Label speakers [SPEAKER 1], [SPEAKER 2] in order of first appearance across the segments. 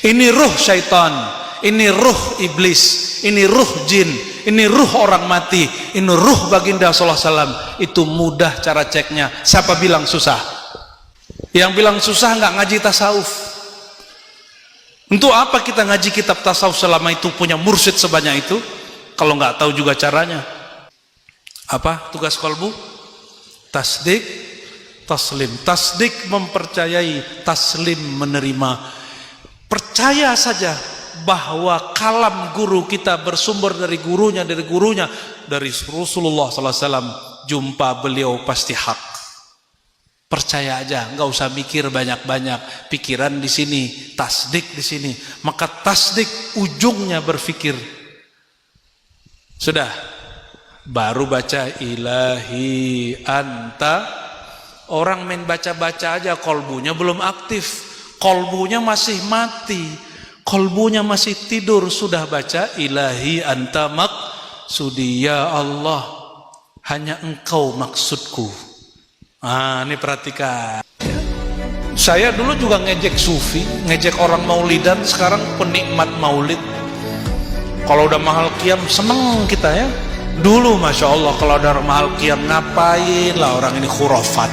[SPEAKER 1] Ini ruh syaitan, ini ruh iblis, ini ruh jin, ini ruh orang mati, ini ruh baginda sallallahu alaihi wasallam. Itu mudah cara ceknya. Siapa bilang susah? Yang bilang susah nggak ngaji tasawuf. Untuk apa kita ngaji kitab tasawuf selama itu punya mursyid sebanyak itu kalau nggak tahu juga caranya? Apa tugas kolbu? Tasdik, taslim. Tasdik mempercayai, taslim menerima. Percaya saja bahwa kalam guru kita bersumber dari gurunya, dari Rasulullah sallallahu alaihi wasallam. Jumpa beliau pasti hak. Percaya aja, nggak usah mikir banyak-banyak. Pikiran di sini, tasdik di sini. Maka tasdik ujungnya berpikir. Sudah, baru baca ilahi anta. Orang main baca-baca aja, kolbunya belum aktif. Kolbunya masih mati, kolbunya masih tidur. Sudah baca ilahi anta maksudi, ya Allah hanya engkau maksudku. Ini perhatikan. Saya dulu juga ngejek sufi, ngejek orang maulidan. Sekarang penikmat maulid. Kalau udah mahal qiyam seneng kita ya. Dulu masya Allah kalau ada mahal qiyam ngapain lah orang ini khurafat.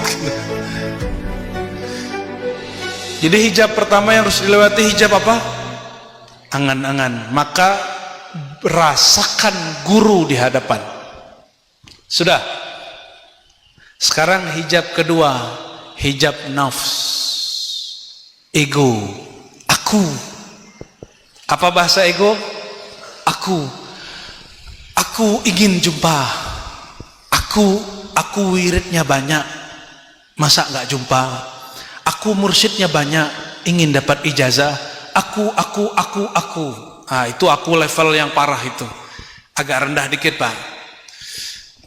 [SPEAKER 1] Jadi hijab pertama yang harus dilewati hijab apa? Angan-angan. Maka rasakan guru di hadapan. Sudah. Sekarang hijab kedua, hijab nafs, ego, aku. Apa bahasa ego? Aku ingin jumpa. Aku wiridnya banyak. Masa nggak jumpa? Aku mursyidnya banyak, ingin dapat ijazah. Aku. Itu aku level yang parah itu. Agak rendah dikit Pak.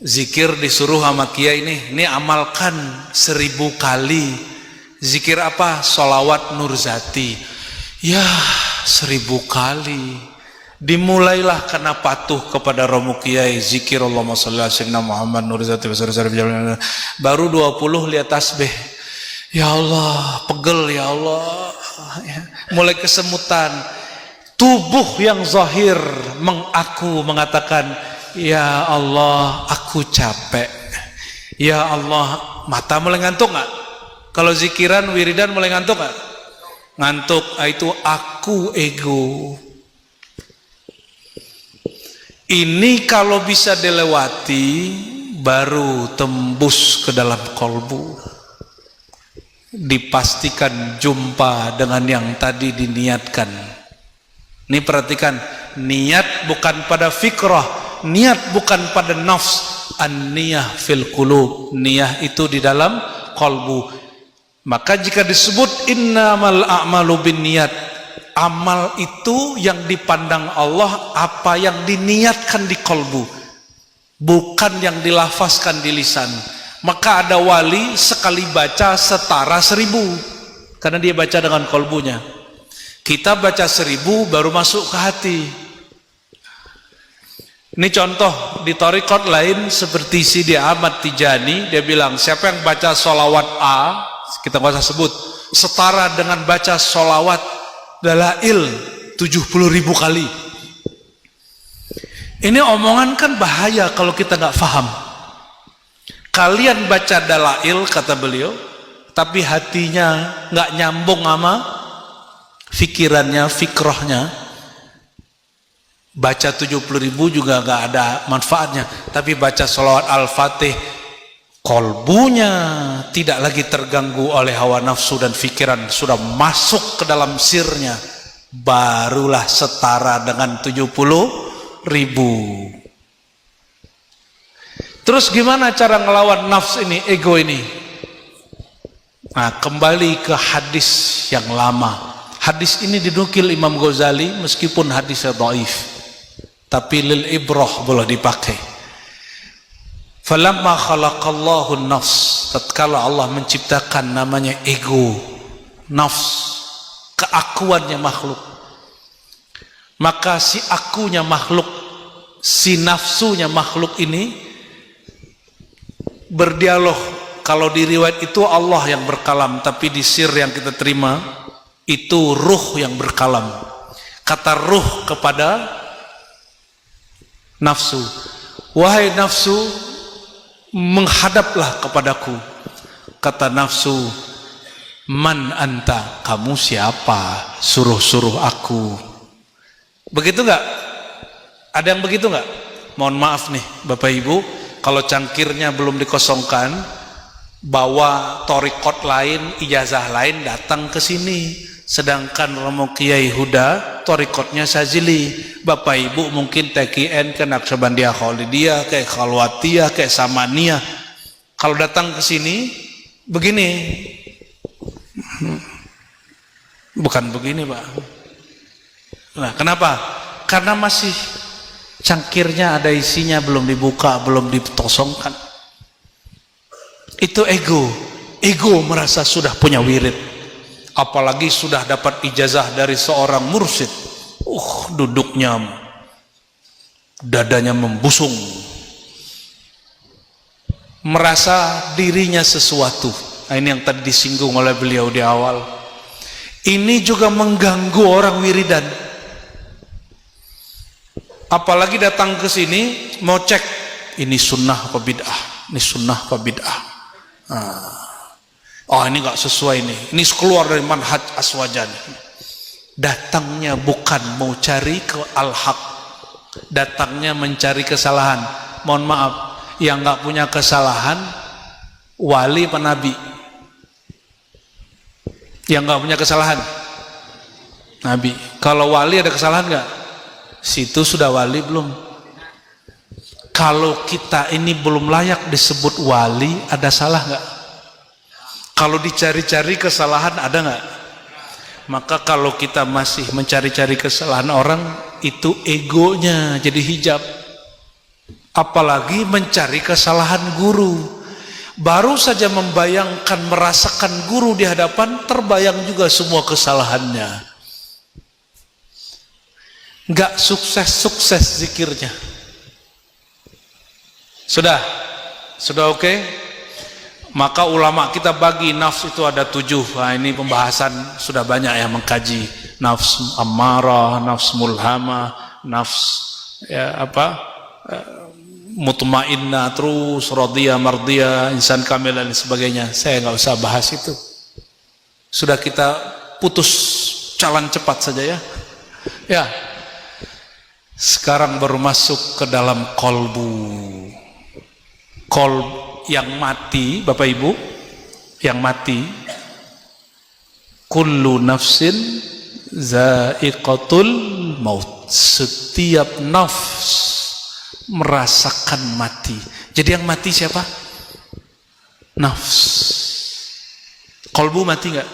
[SPEAKER 1] Zikir disuruh sama kiai ini amalkan 1000 kali. Zikir apa? Sholawat Nurzati. Ya 1000 kali. Dimulailah karena patuh kepada romo kiai. Zikir Allahumma sholli ala sayyidina Muhammad Nurzati. Baru 20 lihat tasbih. Ya Allah, pegel ya Allah. Mulai kesemutan. Tubuh yang zahir mengatakan, ya Allah, aku capek. Ya Allah, mata mulai ngantuk nggak? Kalau zikiran, wiridan mulai ngantuk nggak? Ngantuk. Itu aku ego. Ini kalau bisa dilewati, baru tembus ke dalam kolbu. Dipastikan jumpa dengan yang tadi diniatkan. Ini perhatikan, niat bukan pada fikrah, niat bukan pada nafs, an-niyah fil qulub. Niyah itu di dalam kolbu. Maka jika disebut innamal a'malu binniyat, amal itu yang dipandang Allah apa yang diniatkan di kolbu, bukan yang dilafazkan di lisan. Maka ada wali sekali baca setara 1000 karena dia baca dengan kolbunya. Kita baca 1000 baru masuk ke hati. Ini contoh di thariqat lain seperti Sidi Ahmad Tijani. Dia bilang siapa yang baca sholawat A, kita nggak usah sebut, setara dengan baca sholawat dalail 70.000 kali. Ini omongan kan bahaya kalau kita nggak paham. Kalian baca dalail kata beliau, tapi hatinya nggak nyambung sama fikirannya, fikrahnya. Baca 70.000 juga nggak ada manfaatnya. Tapi baca sholawat al-fatih, kolbunya tidak lagi terganggu oleh hawa nafsu dan fikiran, sudah masuk ke dalam sirnya, barulah setara dengan 70.000. Terus gimana cara ngelawan nafs ini, ego ini? Nah, kembali ke hadis yang lama. Hadis ini dinukil Imam Ghazali meskipun hadisnya dhaif, tapi lil ibrah boleh dipakai. Falamma khalaqallahu nafs, tatkala Allah menciptakan namanya ego, nafs, keakuannya makhluk, maka si akunya makhluk, si nafsunya makhluk ini berdialog. Kalau di riwayat itu Allah yang berkalam, tapi di sir yang kita terima Itu ruh yang berkalam. Kata ruh kepada nafsu, wahai nafsu, menghadaplah kepadaku. Kata nafsu, man anta, kamu siapa? Suruh-suruh aku. Begitu enggak? Ada yang begitu enggak? Mohon maaf nih Bapak Ibu, kalau cangkirnya belum dikosongkan, bawa torikot lain, ijazah lain datang ke sini. Sedangkan Romo Kiai Huda torikotnya Sajili. Bapak Ibu mungkin TKN ke Naqsyabandiyah Khalidiyah, kayak Khalwatiyah, kayak Samaniyah. Kalau datang ke sini begini, bukan begini Pak. Nah kenapa? Karena masih cangkirnya ada isinya, belum dibuka, belum ditosongkan. Itu ego. Ego merasa sudah punya wirid. Apalagi sudah dapat ijazah dari seorang mursyid. Duduknya, dadanya membusung. Merasa dirinya sesuatu. Nah, ini yang tadi disinggung oleh beliau di awal. Ini juga mengganggu orang wiridan. Apalagi datang ke sini mau cek ini sunnah apa bid'ah, ini sunnah apa bid'ah. Oh ini nggak sesuai nih, ini keluar dari manhaj aswajan. Datangnya bukan mau cari ke al-haq, datangnya mencari kesalahan. Mohon maaf, yang nggak punya kesalahan wali apa nabi? Yang nggak punya kesalahan nabi. Kalau wali ada kesalahan nggak? Situ sudah wali belum? Kalau kita ini belum layak disebut wali, ada salah nggak? Kalau dicari-cari kesalahan ada nggak? Maka kalau kita masih mencari-cari kesalahan orang, itu egonya jadi hijab. Apalagi mencari kesalahan guru. Baru saja membayangkan, merasakan guru di hadapan, terbayang juga semua kesalahannya. Nggak sukses-sukses zikirnya. Sudah oke? Maka ulama kita bagi nafs itu ada 7. Nah, ini pembahasan sudah banyak yang mengkaji nafs ammarah, nafs mulhamah, nafs mutmainnah, terus radiyah, mardiyah, insan kamil dan sebagainya. Saya nggak usah bahas itu. Sudah kita putus jalan cepat saja ya. Ya. Sekarang baru masuk ke dalam kolbu. Yang mati, Bapak Ibu, yang mati, kullu nafsin za'iqatul maut. Setiap nafs merasakan mati. Jadi yang mati siapa? Nafs. Kolbu mati enggak?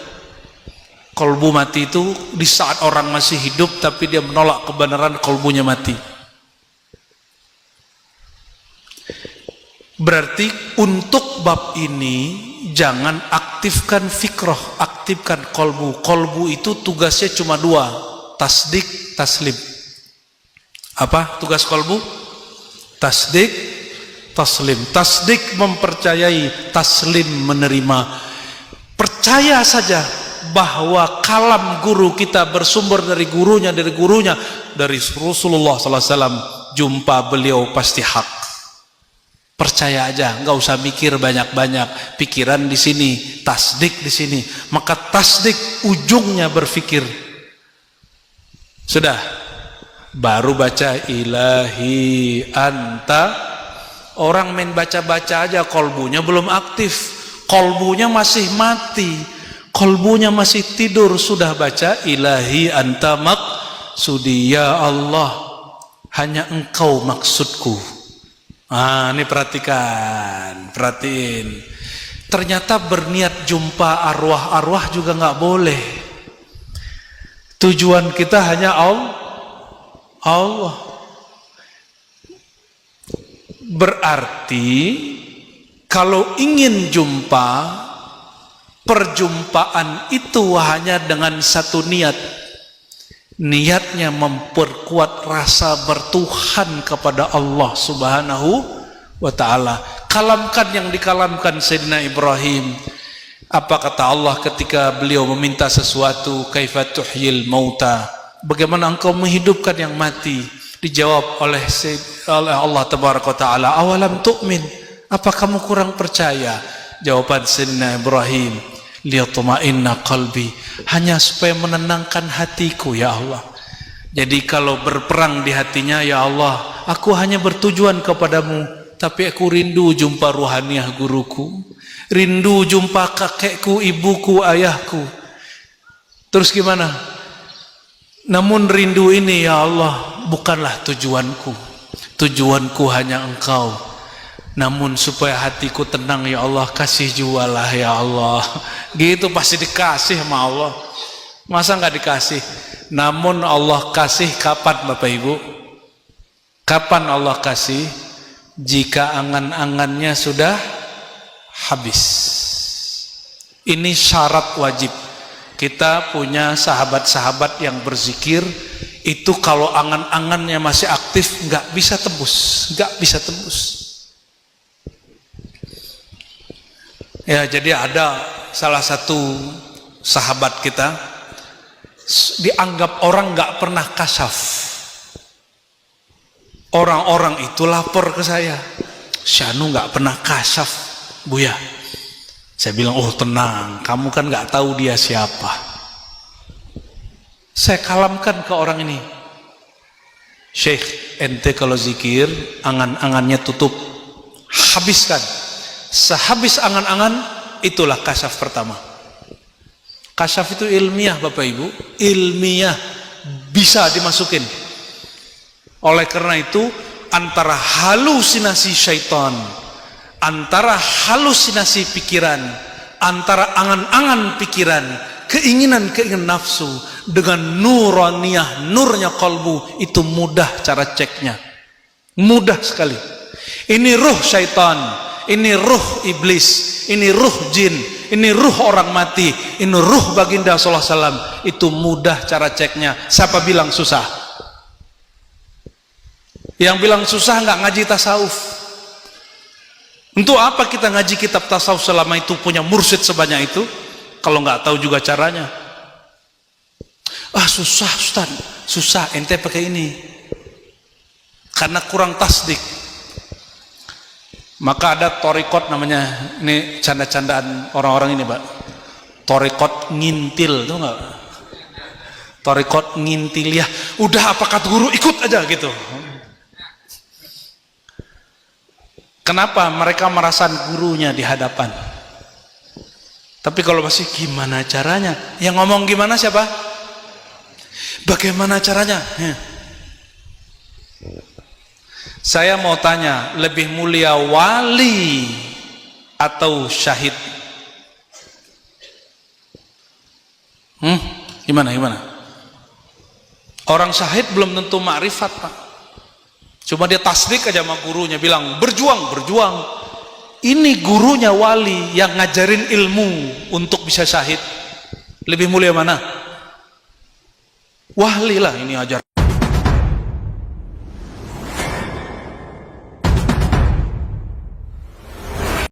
[SPEAKER 1] Kolbu mati itu di saat orang masih hidup tapi dia menolak kebenaran, kolbunya mati. Berarti untuk bab ini jangan aktifkan fikroh, aktifkan kolbu. Kolbu itu tugasnya cuma 2, tasdik, taslim. Apa tugas kolbu? Tasdik, taslim. Tasdik mempercayai, taslim menerima. Percaya saja bahwa kalam guru kita bersumber dari gurunya, dari Rasulullah SAW. Jumpa beliau pasti hak. Percaya aja, nggak usah mikir banyak-banyak. Pikiran di sini, tasdik di sini. Maka tasdik ujungnya berpikir. Sudah, baru baca ilahi anta. Orang main baca-baca aja, kolbunya belum aktif, kolbunya masih mati, kolbunya masih tidur. Sudah baca ilahi anta maksudi, ya Allah, hanya engkau maksudku. Ini perhatiin. Ternyata berniat jumpa arwah-arwah juga nggak boleh. Tujuan kita hanya Allah. Berarti kalau ingin jumpa, perjumpaan itu hanya dengan satu niat. Niatnya memperkuat rasa bertuhan kepada Allah Subhanahu wa ta'ala. Kalamkan yang dikalamkan Sayyidina Ibrahim. Apa kata Allah ketika beliau meminta sesuatu, kaifa tuhyil mauta, bagaimana engkau menghidupkan yang mati? Dijawab oleh Allah tabaraka taala, awalam tu'min, apa kamu kurang percaya? Jawaban Sayyidina Ibrahim, liyatma'inna qalbi, hanya supaya menenangkan hatiku ya Allah. Jadi kalau berperang di hatinya, ya Allah, aku hanya bertujuan kepadamu, tapi aku rindu jumpa ruhaniah guruku, rindu jumpa kakekku, ibuku, ayahku. Terus gimana? Namun rindu ini ya Allah bukanlah tujuanku. Tujuanku hanya engkau. Namun supaya hatiku tenang ya Allah, kasih jualah ya Allah. Gitu pasti dikasih sama Allah. Masa nggak dikasih? Namun Allah kasih kapan Bapak Ibu? Kapan Allah kasih? Jika angan-angannya sudah habis. Ini syarat wajib. Kita punya sahabat-sahabat yang berzikir, itu kalau angan-angannya masih aktif nggak bisa tembus, nggak bisa tembus. Ya, jadi ada salah satu sahabat kita dianggap orang nggak pernah kasyaf. Orang-orang itu lapor ke saya, Syanu nggak pernah kasyaf, Buya. Saya bilang, oh tenang, kamu kan nggak tahu dia siapa. Saya kalamkan ke orang ini, Syekh, ente kalau zikir, angan-angannya tutup, habiskan. Sehabis angan-angan, itulah kasyaf pertama. Kasyaf itu ilmiah Bapak Ibu, ilmiah, bisa dimasukin. Oleh karena itu, antara halusinasi syaitan, antara halusinasi pikiran, antara angan-angan pikiran, keinginan-keinginan nafsu dengan nuraniyah, nurnya kalbu, itu mudah cara ceknya, mudah sekali. Ini ruh syaitan, ini ruh iblis, ini ruh jin, ini ruh orang mati, ini ruh baginda sallallahu alaihi wasallam. Itu mudah cara ceknya. Siapa bilang susah? Yang bilang susah nggak ngaji tasawuf. Untuk apa kita ngaji kitab tasawuf selama itu punya mursyid sebanyak itu, kalau nggak tahu juga caranya? Ah susah Ustaz, susah, ente pakai ini karena kurang tasdik. Maka ada torikot namanya, ini canda-candaan orang-orang ini Pak, torikot ngintil, tuh nggak? Torikot ngintil ya, udah apa kata guru ikut aja gitu. Kenapa? Mereka merasa gurunya di hadapan. Tapi kalau masih gimana caranya? Yang ngomong gimana siapa? Bagaimana caranya? Saya mau tanya, lebih mulia wali atau syahid? Gimana? Orang syahid belum tentu ma'rifat Pak. Cuma dia tasdik aja sama gurunya, bilang berjuang. Ini gurunya wali yang ngajarin ilmu untuk bisa syahid. Lebih mulia mana? Wali lah ini ajar.